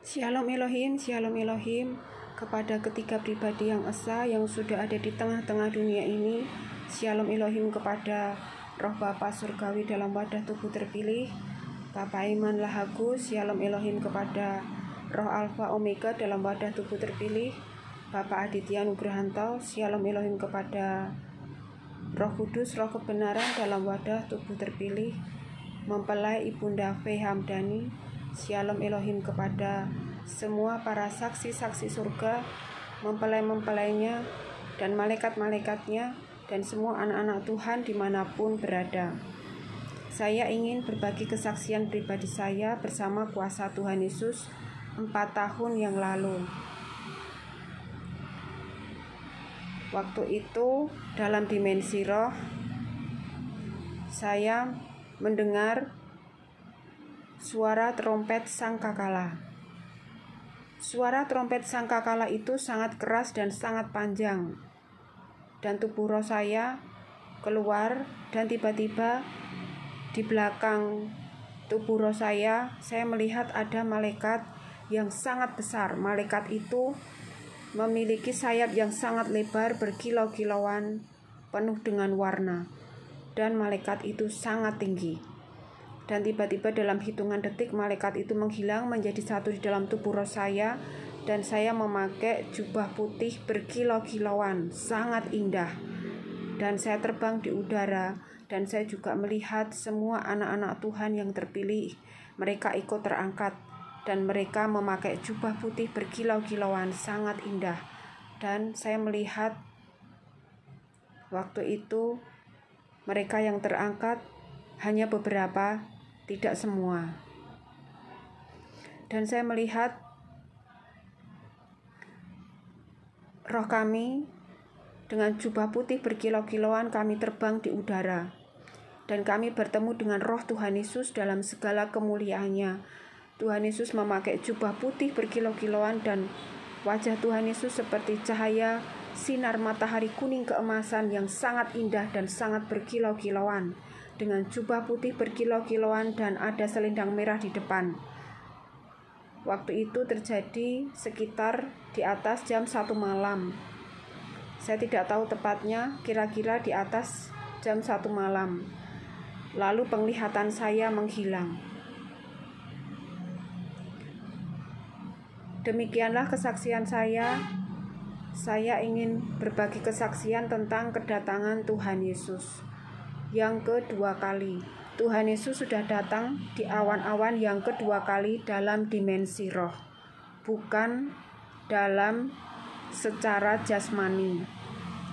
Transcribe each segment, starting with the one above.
Shalom Elohim, kepada ketiga pribadi yang esa yang sudah ada di tengah-tengah dunia ini. Shalom Elohim kepada Roh Bapa Surgawi dalam wadah tubuh terpilih, Bapak Iman Lahagus. Shalom Elohim kepada Roh Alfa Omega dalam wadah tubuh terpilih, Bapak Aditya Nugrahanto. Shalom Elohim kepada Roh Kudus, Roh Kebenaran dalam wadah tubuh terpilih, mempelai Ibunda V. Hamdani. Shalom Elohim kepada semua para saksi-saksi surga, mempelai-mempelainya, dan malaikat-malaikatnya, dan semua anak-anak Tuhan dimanapun berada. Saya ingin berbagi kesaksian pribadi saya bersama kuasa Tuhan Yesus 4 tahun yang lalu. Waktu itu dalam dimensi roh, saya mendengar suara trompet sangkakala. Suara trompet sangkakala itu sangat keras dan sangat panjang. Dan tubuh roh saya keluar, dan tiba-tiba di belakang tubuh roh saya melihat ada malaikat yang sangat besar. Malaikat itu memiliki sayap yang sangat lebar berkilau-kilauan, penuh dengan warna. Dan malaikat itu sangat tinggi. Dan tiba-tiba dalam hitungan detik malaikat itu menghilang menjadi satu di dalam tubuh roh saya, dan saya memakai jubah putih berkilau-kilauan, sangat indah. Dan saya terbang di udara, dan saya juga melihat semua anak-anak Tuhan yang terpilih. Mereka ikut terangkat, dan mereka memakai jubah putih berkilau-kilauan, sangat indah. Dan saya melihat waktu itu mereka yang terangkat hanya beberapa, tidak semua. Dan saya melihat roh kami dengan jubah putih berkilau-kilauan, kami terbang di udara. Dan kami bertemu dengan roh Tuhan Yesus dalam segala kemuliaannya. Tuhan Yesus memakai jubah putih berkilau-kilauan, dan wajah Tuhan Yesus seperti cahaya sinar matahari kuning keemasan yang sangat indah dan sangat berkilau-kilauan, dengan jubah putih berkilau-kilauan, dan ada selendang merah di depan. Waktu itu terjadi sekitar di atas jam 1 malam. Saya tidak tahu tepatnya, kira-kira di atas jam 1 malam. Lalu penglihatan saya menghilang. Demikianlah kesaksian saya. Saya ingin berbagi kesaksian tentang kedatangan Tuhan Yesus yang kedua kali. Tuhan Yesus sudah datang di awan-awan yang kedua kali dalam dimensi roh, bukan dalam secara jasmani.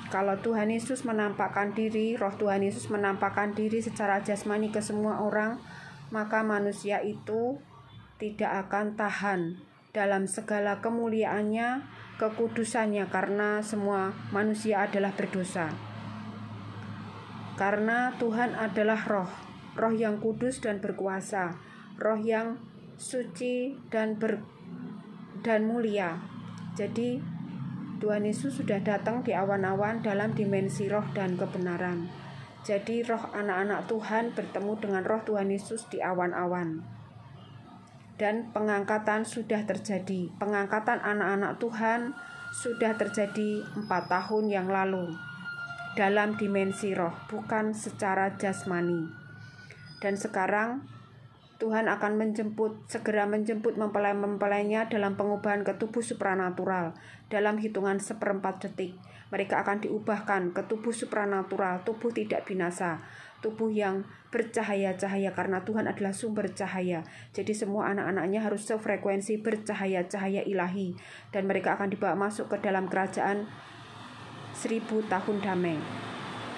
Kalau Tuhan Yesus menampakkan diri, roh Tuhan Yesus menampakkan diri secara jasmani ke semua orang, maka manusia itu tidak akan tahan dalam segala kemuliaannya, kekudusannya, karena semua manusia adalah berdosa. Karena Tuhan adalah roh yang kudus dan berkuasa, roh yang suci dan mulia. Jadi Tuhan Yesus sudah datang di awan-awan dalam dimensi roh dan kebenaran. Jadi roh anak-anak Tuhan bertemu dengan roh Tuhan Yesus di awan-awan. Dan pengangkatan sudah terjadi. Pengangkatan anak-anak Tuhan sudah terjadi 4 tahun yang lalu. Dalam dimensi roh, bukan secara jasmani. Dan sekarang Tuhan akan segera menjemput mempelai-mempelainya dalam pengubahan ke tubuh supranatural. Dalam hitungan 1/4 detik, mereka akan diubahkan ke tubuh supranatural, tubuh tidak binasa, tubuh yang bercahaya-cahaya, karena Tuhan adalah sumber cahaya. Jadi semua anak-anaknya harus sefrekuensi bercahaya-cahaya ilahi, dan mereka akan dibawa masuk ke dalam kerajaan 1000 tahun damai.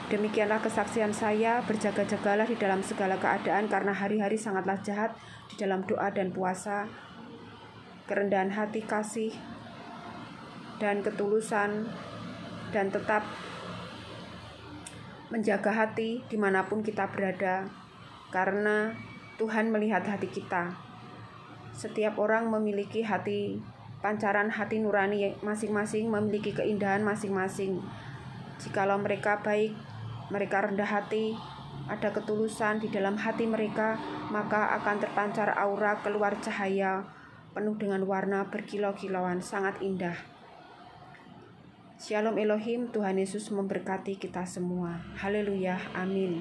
Demikianlah kesaksian saya. Berjaga-jagalah di dalam segala keadaan, karena hari-hari sangatlah jahat. Di dalam doa dan puasa, kerendahan hati, kasih, dan ketulusan, dan tetap menjaga hati dimanapun kita berada, karena Tuhan melihat hati kita. Setiap orang memiliki hati, pancaran hati nurani masing-masing, memiliki keindahan masing-masing. Jikalau mereka baik, mereka rendah hati, ada ketulusan di dalam hati mereka, maka akan terpancar aura keluar cahaya penuh dengan warna berkilau-kilauan, sangat indah. Shalom Elohim, Tuhan Yesus memberkati kita semua. Haleluya, amin.